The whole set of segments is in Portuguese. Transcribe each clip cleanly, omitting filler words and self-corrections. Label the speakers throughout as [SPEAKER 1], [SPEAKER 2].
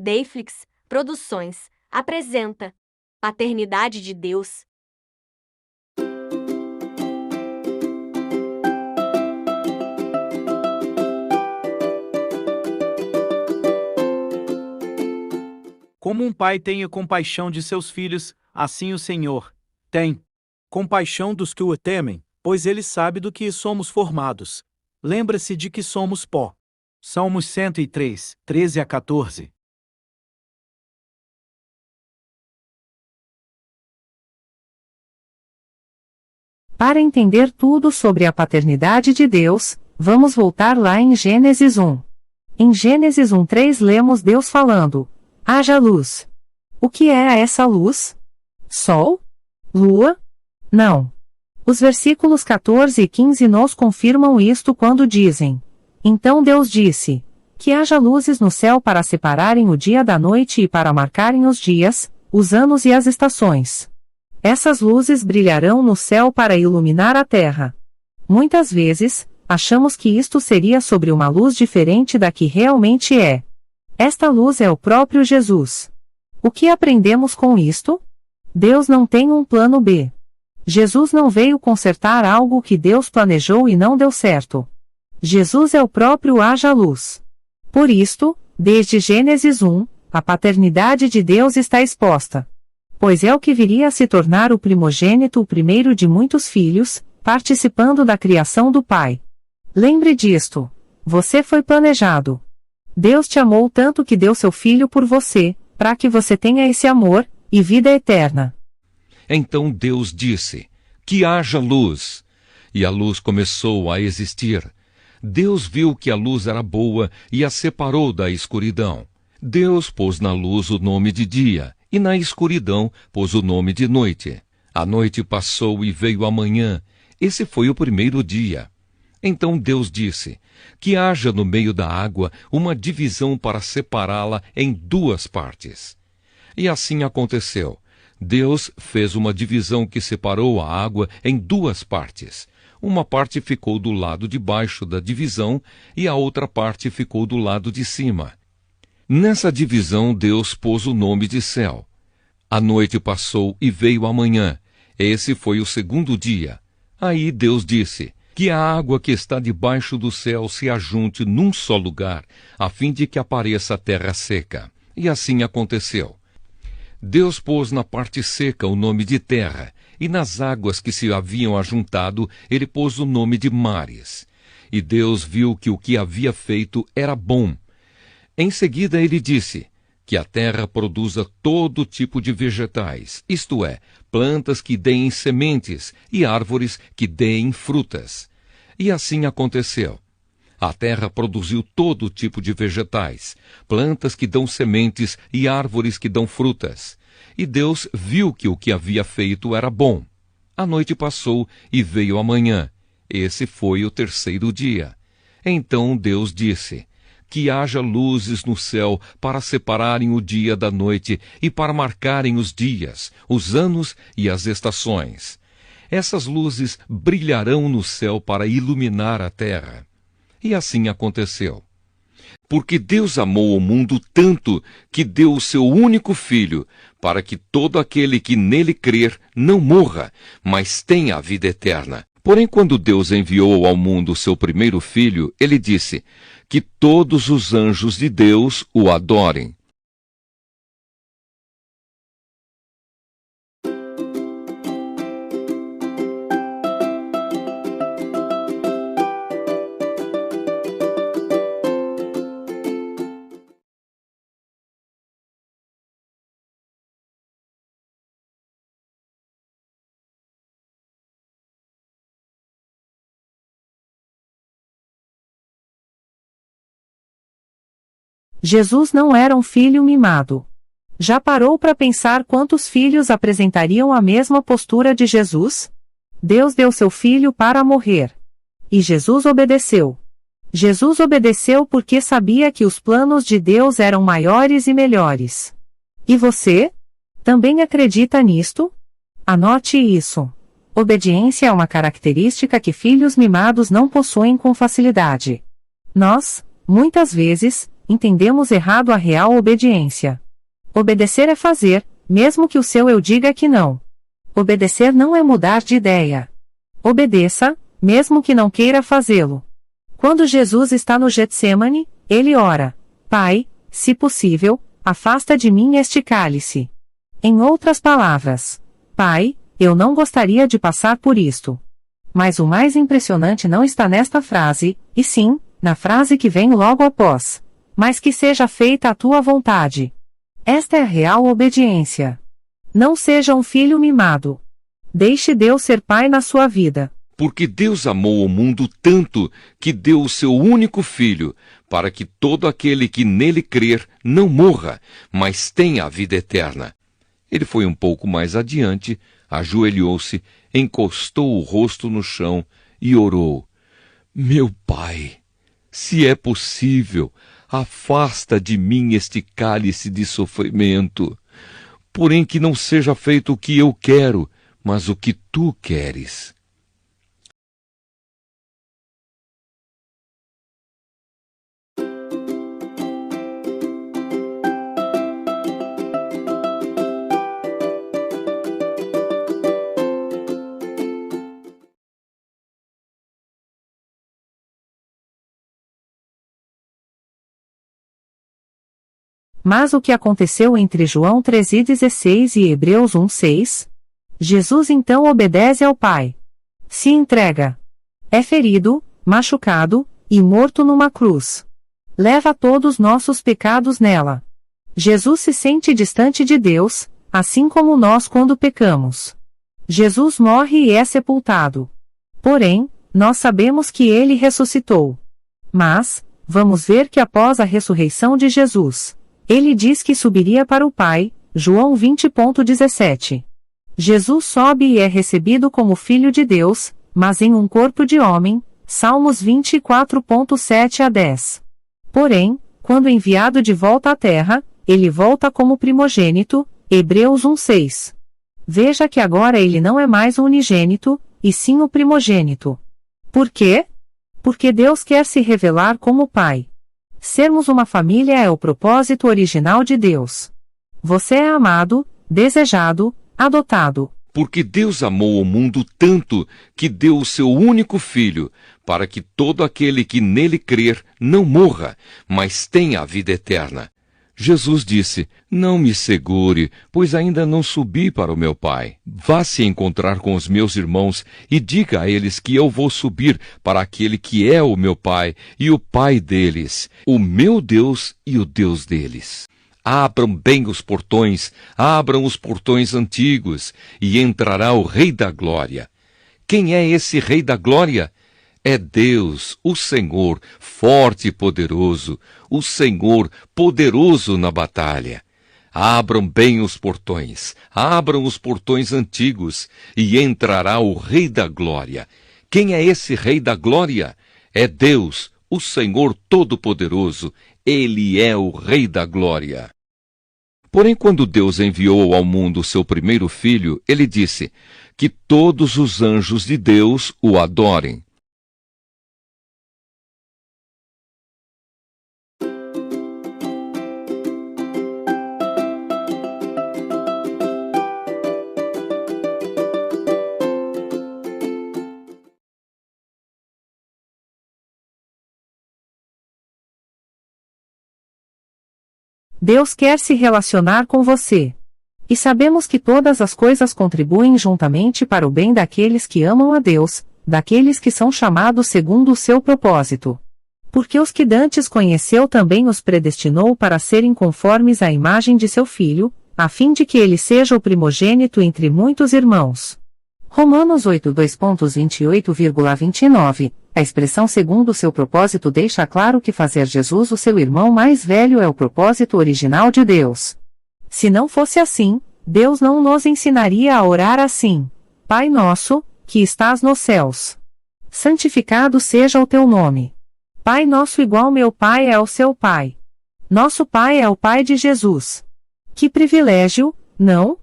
[SPEAKER 1] Dayflix Produções apresenta Paternidade de Deus.
[SPEAKER 2] Como um pai tem compaixão de seus filhos, assim o Senhor tem compaixão dos que o temem, pois ele sabe do que somos formados. Lembra-se de que somos pó. Salmos 103, 13 a 14.
[SPEAKER 3] Para entender tudo sobre a paternidade de Deus, vamos voltar lá em Gênesis 1. Em Gênesis 1:3 lemos Deus falando: haja luz. O que era essa luz? Sol? Lua? Não. Os versículos 14 e 15 nos confirmam isto quando dizem: então Deus disse: que haja luzes no céu para separarem o dia da noite e para marcarem os dias, os anos e as estações. Essas luzes brilharão no céu para iluminar a terra. Muitas vezes, achamos que isto seria sobre uma luz diferente da que realmente é. Esta luz é o próprio Jesus. O que aprendemos com isto? Deus não tem um plano B. Jesus não veio consertar algo que Deus planejou e não deu certo. Jesus é o próprio haja luz. Por isto, desde Gênesis 1, a paternidade de Deus está exposta. Pois é o que viria a se tornar o primogênito, o primeiro de muitos filhos, participando da criação do Pai. Lembre disto. Você foi planejado. Deus te amou tanto que deu seu Filho por você, para que você tenha esse amor e vida eterna.
[SPEAKER 4] Então Deus disse: que haja luz. E a luz começou a existir. Deus viu que a luz era boa e a separou da escuridão. Deus pôs na luz o nome de dia, e na escuridão pôs o nome de noite. A noite passou e veio a manhã. Esse foi o primeiro dia. Então Deus disse: que haja no meio da água uma divisão para separá-la em duas partes. E assim aconteceu. Deus fez uma divisão que separou a água em duas partes. Uma parte ficou do lado de baixo da divisão e a outra parte ficou do lado de cima. Nessa divisão Deus pôs o nome de céu. A noite passou e veio a manhã. Esse foi o segundo dia. Aí Deus disse: que a água que está debaixo do céu se ajunte num só lugar, a fim de que apareça a terra seca. E assim aconteceu. Deus pôs na parte seca o nome de terra, e nas águas que se haviam ajuntado, ele pôs o nome de mares. E Deus viu que o que havia feito era bom. Em seguida ele disse: que a terra produza todo tipo de vegetais, isto é, plantas que deem sementes e árvores que deem frutas. E assim aconteceu. A terra produziu todo tipo de vegetais, plantas que dão sementes e árvores que dão frutas. E Deus viu que o que havia feito era bom. A noite passou e veio a manhã. Esse foi o terceiro dia. Então Deus disse: que haja luzes no céu para separarem o dia da noite e para marcarem os dias, os anos e as estações. Essas luzes brilharão no céu para iluminar a terra. E assim aconteceu. Porque Deus amou o mundo tanto que deu o seu único Filho, para que todo aquele que nele crer não morra, mas tenha a vida eterna. Porém, quando Deus enviou ao mundo o seu primeiro Filho, ele disse: que todos os anjos de Deus o adorem.
[SPEAKER 3] Jesus não era um filho mimado. Já parou para pensar quantos filhos apresentariam a mesma postura de Jesus? Deus deu seu filho para morrer. E Jesus obedeceu. Jesus obedeceu porque sabia que os planos de Deus eram maiores e melhores. E você? Também acredita nisto? Anote isso. Obediência é uma característica que filhos mimados não possuem com facilidade. Nós, muitas vezes, entendemos errado a real obediência. Obedecer é fazer, mesmo que o seu eu diga que não. Obedecer não é mudar de ideia. Obedeça, mesmo que não queira fazê-lo. Quando Jesus está no Getsêmani, ele ora: Pai, se possível, afasta de mim este cálice. Em outras palavras, Pai, eu não gostaria de passar por isto. Mas o mais impressionante não está nesta frase, e sim, na frase que vem logo após: mas que seja feita a tua vontade. Esta é a real obediência. Não seja um filho mimado. Deixe Deus ser pai na sua vida.
[SPEAKER 4] Porque Deus amou o mundo tanto que deu o seu único Filho, para que todo aquele que nele crer não morra, mas tenha a vida eterna. Ele foi um pouco mais adiante, ajoelhou-se, encostou o rosto no chão e orou: Meu Pai, se é possível, afasta de mim este cálice de sofrimento. Porém que não seja feito o que eu quero, mas o que tu queres.
[SPEAKER 3] Mas o que aconteceu entre João 3,16 e Hebreus 1,6? Jesus então obedece ao Pai. Se entrega. É ferido, machucado, e morto numa cruz. Leva todos nossos pecados nela. Jesus se sente distante de Deus, assim como nós quando pecamos. Jesus morre e é sepultado. Porém, nós sabemos que ele ressuscitou. Mas, vamos ver que após a ressurreição de Jesus, ele diz que subiria para o Pai, João 20,17. Jesus sobe e é recebido como Filho de Deus, mas em um corpo de homem, Salmos 24,7 a 10. Porém, quando enviado de volta à terra, ele volta como primogênito, Hebreus 1,6. Veja que agora ele não é mais o unigênito, e sim o primogênito. Por quê? Porque Deus quer se revelar como Pai. Sermos uma família é o propósito original de Deus. Você é amado, desejado, adotado.
[SPEAKER 4] Porque Deus amou o mundo tanto que deu o seu único Filho, para que todo aquele que nele crer não morra, mas tenha a vida eterna. Jesus disse: Não me segure, pois ainda não subi para o meu Pai. Vá se encontrar com os meus irmãos e diga a eles que eu vou subir para aquele que é o meu Pai e o Pai deles, o meu Deus e o Deus deles. Abram bem os portões, abram os portões antigos, e entrará o Rei da Glória. Quem é esse Rei da Glória? É Deus, o Senhor, forte e poderoso, o Senhor, poderoso na batalha. Abram bem os portões, abram os portões antigos, e entrará o Rei da Glória. Quem é esse Rei da Glória? É Deus, o Senhor Todo-Poderoso, ele é o Rei da Glória. Porém, quando Deus enviou ao mundo o seu primeiro filho, ele disse: que todos os anjos de Deus o adorem.
[SPEAKER 3] Deus quer se relacionar com você. E sabemos que todas as coisas contribuem juntamente para o bem daqueles que amam a Deus, daqueles que são chamados segundo o seu propósito. Porque os que dantes conheceu também os predestinou para serem conformes à imagem de seu Filho, a fim de que ele seja o primogênito entre muitos irmãos. Romanos 8, 2.28,29. A expressão segundo o seu propósito deixa claro que fazer Jesus o seu irmão mais velho é o propósito original de Deus. Se não fosse assim, Deus não nos ensinaria a orar assim: Pai nosso, que estás nos céus. Santificado seja o teu nome. Pai nosso igual meu Pai é o seu Pai. Nosso Pai é o Pai de Jesus. Que privilégio, não?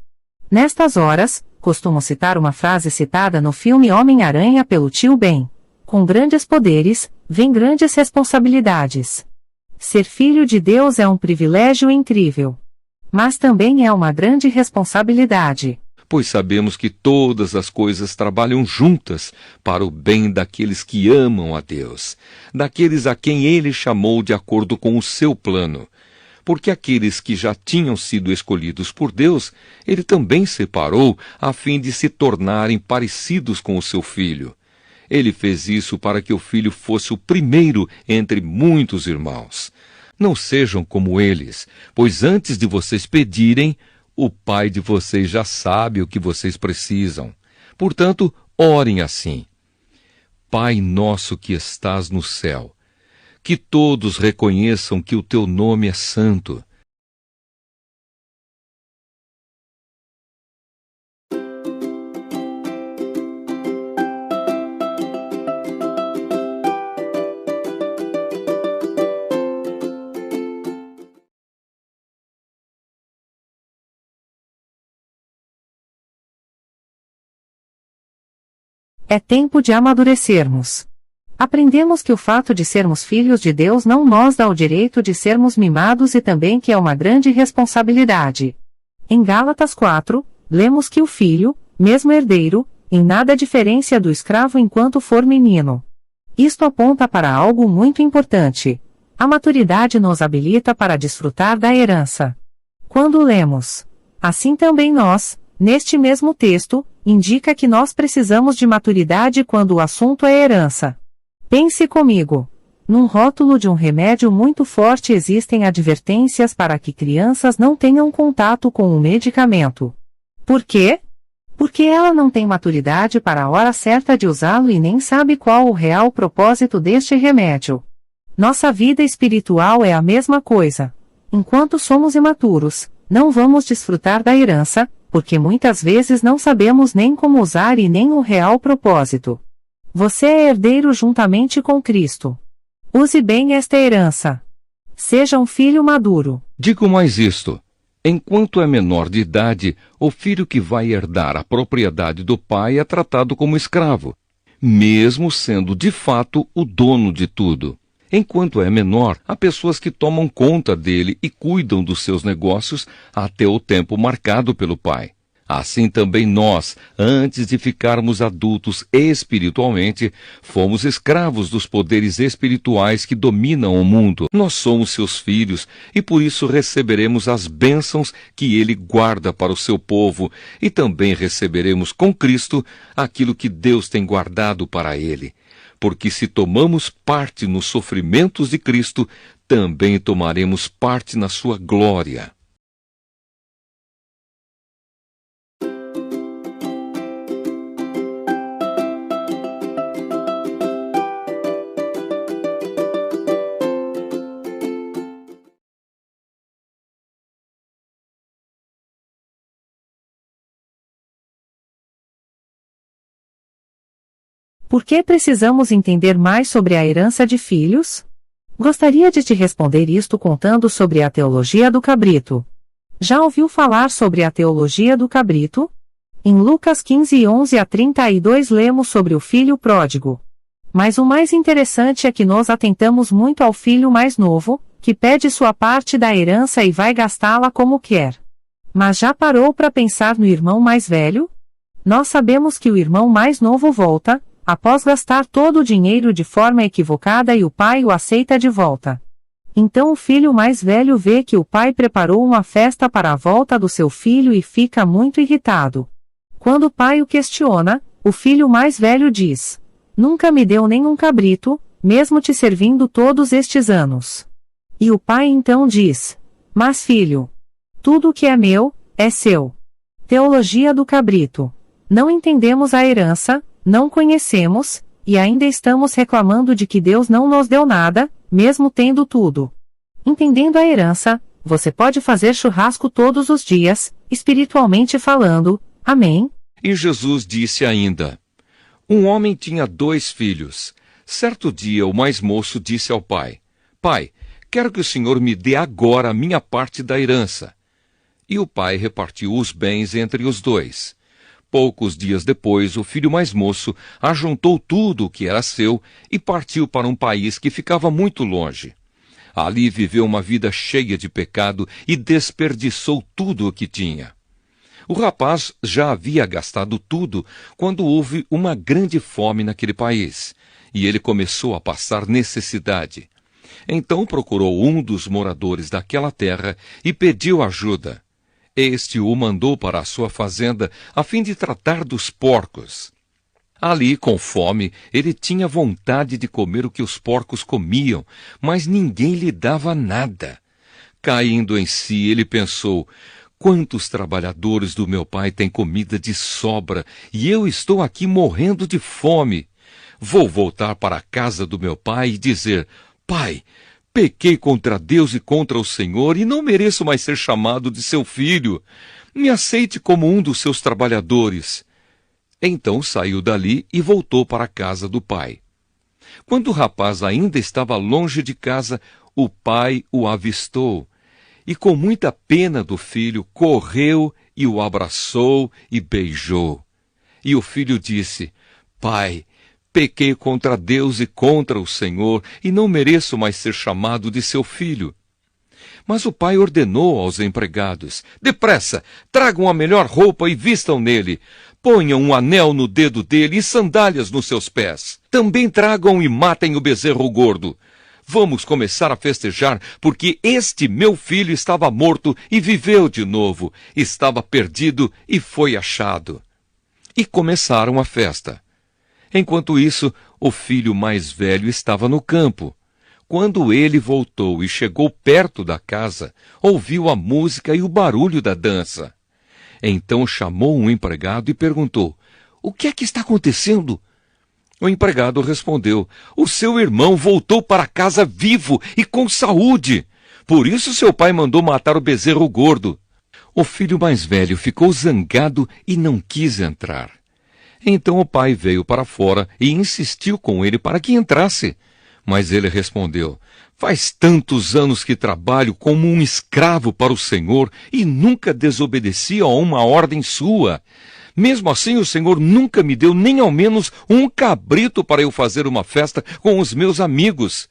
[SPEAKER 3] Nestas horas, costumo citar uma frase citada no filme Homem-Aranha pelo tio Ben: com grandes poderes, vem grandes responsabilidades. Ser filho de Deus é um privilégio incrível. Mas também é uma grande responsabilidade.
[SPEAKER 4] Pois sabemos que todas as coisas trabalham juntas para o bem daqueles que amam a Deus, daqueles a quem Ele chamou de acordo com o seu plano. Porque aqueles que já tinham sido escolhidos por Deus, Ele também separou a fim de se tornarem parecidos com o seu Filho. Ele fez isso para que o Filho fosse o primeiro entre muitos irmãos. Não sejam como eles, pois antes de vocês pedirem, o Pai de vocês já sabe o que vocês precisam. Portanto, orem assim: Pai nosso que estás no céu, que todos reconheçam que o teu nome é santo.
[SPEAKER 3] É tempo de amadurecermos. Aprendemos que o fato de sermos filhos de Deus não nos dá o direito de sermos mimados e também que é uma grande responsabilidade. Em Gálatas 4, lemos que o filho, mesmo herdeiro, em nada diferencia do escravo enquanto for menino. Isto aponta para algo muito importante. A maturidade nos habilita para desfrutar da herança. Quando lemos, assim também nós, neste mesmo texto, indica que nós precisamos de maturidade quando o assunto é herança. Pense comigo. Num rótulo de um remédio muito forte existem advertências para que crianças não tenham contato com o medicamento. Por quê? Porque ela não tem maturidade para a hora certa de usá-lo e nem sabe qual o real propósito deste remédio. Nossa vida espiritual é a mesma coisa. Enquanto somos imaturos, não vamos desfrutar da herança, porque muitas vezes não sabemos nem como usar e nem o real propósito. Você é herdeiro juntamente com Cristo. Use bem esta herança. Seja um filho maduro.
[SPEAKER 4] Digo mais isto: enquanto é menor de idade, o filho que vai herdar a propriedade do pai é tratado como escravo, mesmo sendo de fato o dono de tudo. Enquanto é menor, há pessoas que tomam conta dele e cuidam dos seus negócios até o tempo marcado pelo pai. Assim também nós, antes de ficarmos adultos espiritualmente, fomos escravos dos poderes espirituais que dominam o mundo. Nós somos seus filhos e por isso receberemos as bênçãos que ele guarda para o seu povo e também receberemos com Cristo aquilo que Deus tem guardado para ele. Porque se tomamos parte nos sofrimentos de Cristo, também tomaremos parte na sua glória.
[SPEAKER 3] Por que precisamos entender mais sobre a herança de filhos? Gostaria de te responder isto contando sobre a teologia do cabrito. Já ouviu falar sobre a teologia do cabrito? Em Lucas 15, 11 a 32 lemos sobre o filho pródigo. Mas o mais interessante é que nós atentamos muito ao filho mais novo, que pede sua parte da herança e vai gastá-la como quer. Mas já parou para pensar no irmão mais velho? Nós sabemos que o irmão mais novo volta, após gastar todo o dinheiro de forma equivocada e o pai o aceita de volta. Então o filho mais velho vê que o pai preparou uma festa para a volta do seu filho e fica muito irritado. Quando o pai o questiona, o filho mais velho diz: "Nunca me deu nenhum cabrito, mesmo te servindo todos estes anos." E o pai então diz: "Mas filho, tudo o que é meu, é seu." Teologia do cabrito. Não entendemos a herança, não conhecemos, e ainda estamos reclamando de que Deus não nos deu nada, mesmo tendo tudo. Entendendo a herança, você pode fazer churrasco todos os dias, espiritualmente falando. Amém?
[SPEAKER 4] E Jesus disse ainda: um homem tinha 2 filhos. Certo dia o mais moço disse ao pai: "Pai, quero que o senhor me dê agora a minha parte da herança." E o pai repartiu os bens entre os 2. Poucos dias depois, o filho mais moço ajuntou tudo o que era seu e partiu para um país que ficava muito longe. Ali viveu uma vida cheia de pecado e desperdiçou tudo o que tinha. O rapaz já havia gastado tudo quando houve uma grande fome naquele país, e ele começou a passar necessidade. Então procurou um dos moradores daquela terra e pediu ajuda. Este o mandou para a sua fazenda a fim de tratar dos porcos. Ali, com fome, ele tinha vontade de comer o que os porcos comiam, mas ninguém lhe dava nada. Caindo em si, ele pensou: quantos trabalhadores do meu pai têm comida de sobra e eu estou aqui morrendo de fome? Vou voltar para a casa do meu pai e dizer: pai, pequei contra Deus e contra o Senhor e não mereço mais ser chamado de seu filho. Me aceite como um dos seus trabalhadores. Então saiu dali e voltou para a casa do pai. Quando o rapaz ainda estava longe de casa, o pai o avistou e, com muita pena do filho, correu e o abraçou e beijou. E o filho disse: pai, pequei contra Deus e contra o Senhor e não mereço mais ser chamado de seu filho. Mas o pai ordenou aos empregados: depressa, tragam a melhor roupa e vistam nele. Ponham um anel no dedo dele e sandálias nos seus pés. Também tragam e matem o bezerro gordo. Vamos começar a festejar, porque este meu filho estava morto e viveu de novo. Estava perdido e foi achado. E começaram a festa. Enquanto isso, o filho mais velho estava no campo. Quando ele voltou e chegou perto da casa, ouviu a música e o barulho da dança. Então chamou um empregado e perguntou: o que é que está acontecendo? O empregado respondeu: o seu irmão voltou para casa vivo e com saúde. Por isso seu pai mandou matar o bezerro gordo. O filho mais velho ficou zangado e não quis entrar. Então o pai veio para fora e insistiu com ele para que entrasse. Mas ele respondeu: faz tantos anos que trabalho como um escravo para o Senhor e nunca desobedeci a uma ordem sua. Mesmo assim, o Senhor nunca me deu nem ao menos um cabrito para eu fazer uma festa com os meus amigos.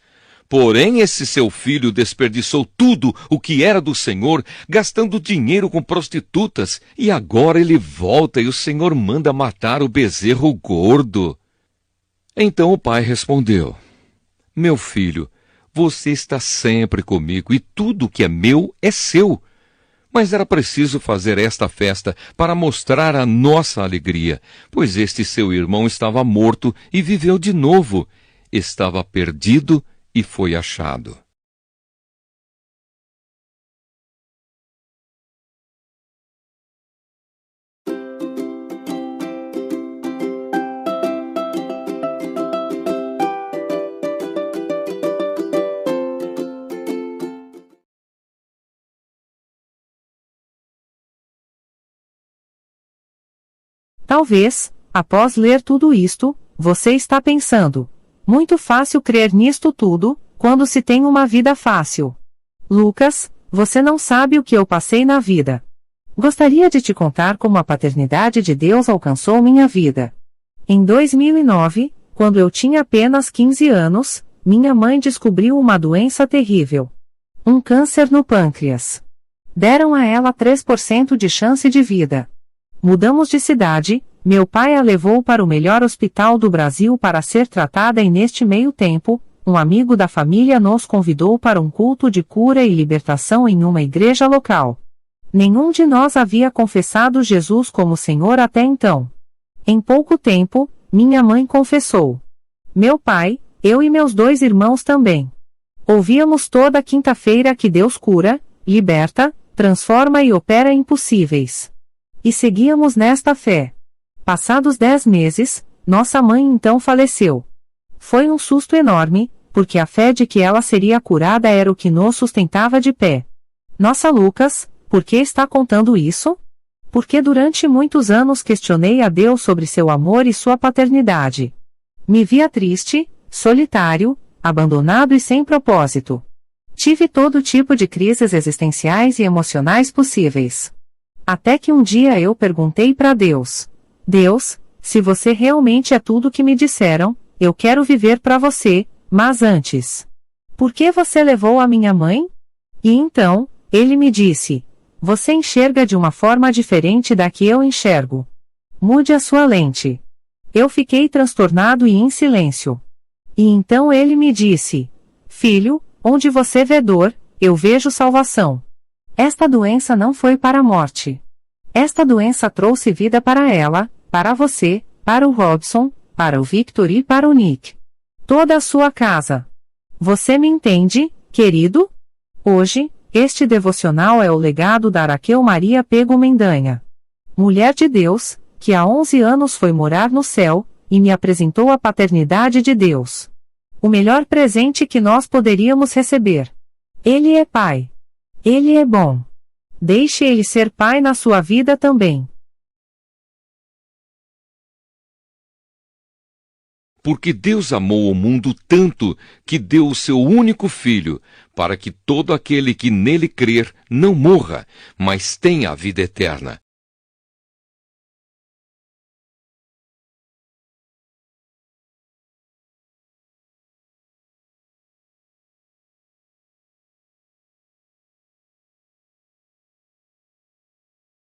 [SPEAKER 4] Porém, esse seu filho desperdiçou tudo o que era do Senhor, gastando dinheiro com prostitutas, e agora ele volta e o Senhor manda matar o bezerro gordo. Então o pai respondeu: meu filho, você está sempre comigo e tudo que é meu é seu. Mas era preciso fazer esta festa para mostrar a nossa alegria, pois este seu irmão estava morto e viveu de novo. Estava perdido e foi achado.
[SPEAKER 3] Talvez, após ler tudo isto, você está pensando: muito fácil crer nisto tudo, quando se tem uma vida fácil. Lucas, você não sabe o que eu passei na vida. Gostaria de te contar como a paternidade de Deus alcançou minha vida. Em 2009, quando eu tinha apenas 15 anos, minha mãe descobriu uma doença terrível. Um câncer no pâncreas. Deram a ela 3% de chance de vida. Mudamos de cidade, meu pai a levou para o melhor hospital do Brasil para ser tratada e neste meio tempo, um amigo da família nos convidou para um culto de cura e libertação em uma igreja local. Nenhum de nós havia confessado Jesus como Senhor até então. Em pouco tempo, minha mãe confessou. Meu pai, eu e meus 2 irmãos também. Ouvíamos toda quinta-feira que Deus cura, liberta, transforma e opera impossíveis. E seguíamos nesta fé. Passados 10 meses, nossa mãe então faleceu. Foi um susto enorme, porque a fé de que ela seria curada era o que nos sustentava de pé. Nossa Lucas, por que está contando isso? Porque durante muitos anos questionei a Deus sobre seu amor e sua paternidade. Me via triste, solitário, abandonado e sem propósito. Tive todo tipo de crises existenciais e emocionais possíveis. Até que um dia eu perguntei para Deus: Deus, se você realmente é tudo o que me disseram, eu quero viver para você, mas antes. Por que você levou a minha mãe? E então, ele me disse: você enxerga de uma forma diferente da que eu enxergo. Mude a sua lente. Eu fiquei transtornado e em silêncio. E então ele me disse: filho, onde você vê dor, eu vejo salvação. Esta doença não foi para a morte. Esta doença trouxe vida para ela, para você, para o Robson, para o Victor e para o Nick. Toda a sua casa. Você me entende, querido? Hoje, este devocional é o legado da Raquel Maria Pego Mendanha. Mulher de Deus, que há 11 anos foi morar no céu, e me apresentou a paternidade de Deus. O melhor presente que nós poderíamos receber. Ele é Pai. Ele é bom. Deixe Ele ser Pai na sua vida também.
[SPEAKER 4] Porque Deus amou o mundo tanto que deu o seu único Filho, para que todo aquele que nele crer não morra, mas tenha a vida eterna.